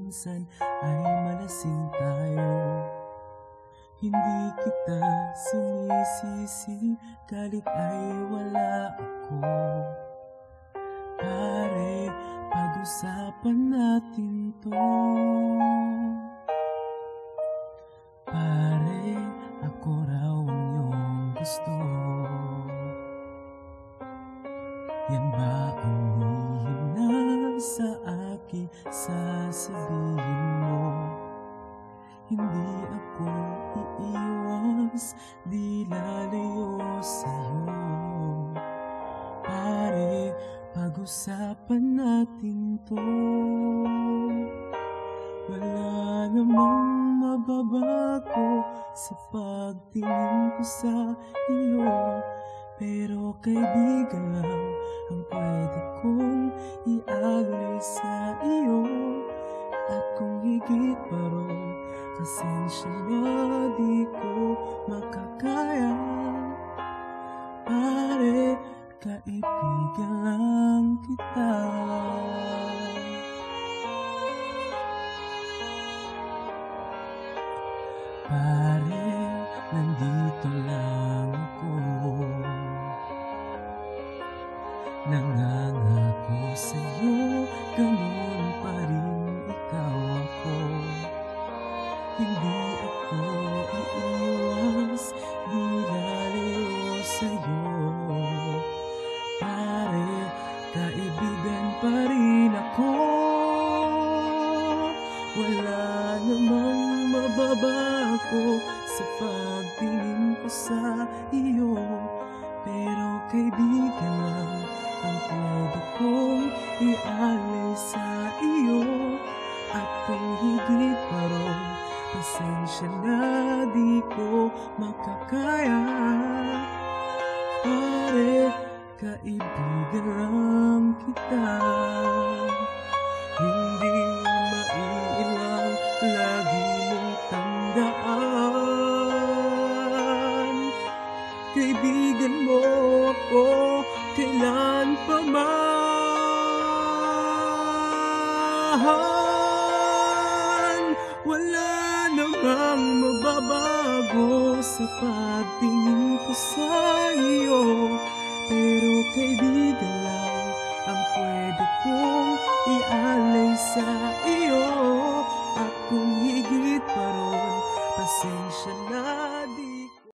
minsan ay malasing tayo. Hindi kita sinisisi kahit ay wala ako. Pare, pag-usapan natin to. Pare, ako raw ang iyong gusto. Yan ba ang lihim na sa akin sasabihin mo? Hindi ako iiwas, di lalayo sa'yo. Pare, pag-usapan natin to. Wala namang mababago sa pagtingin ko sa iyo. Pero kaibigan lang ang pwede kong ialay sa iyo. At kung higit pa ron, pasensya na di ko makakaya. Pare, kaibigan lang kita. Pare, nandito lang ako. Nangangako sa'yo, ganun pa rin ikaw ako. Hindi ako iiwas, di lalayo sa'yo. Pare, kaibigan pa rin ako. Wala namang mababago sa pagtingin ko sa iyo. Pero kaibigan lang ang pwede kong ialay sa iyo. At kung higit pa ron, pasensya na di ko makakaya. Pare, kaibigan lang kita. Hindi maiilang, lagi mong tandaan. Kaibigan mo ako kailan pa man. Wala namang mababago sa pagtingin ko sa iyo. Pero kaibigan lang ang pwede kong ialay sa iyo. At kung higit pa ron, pasensya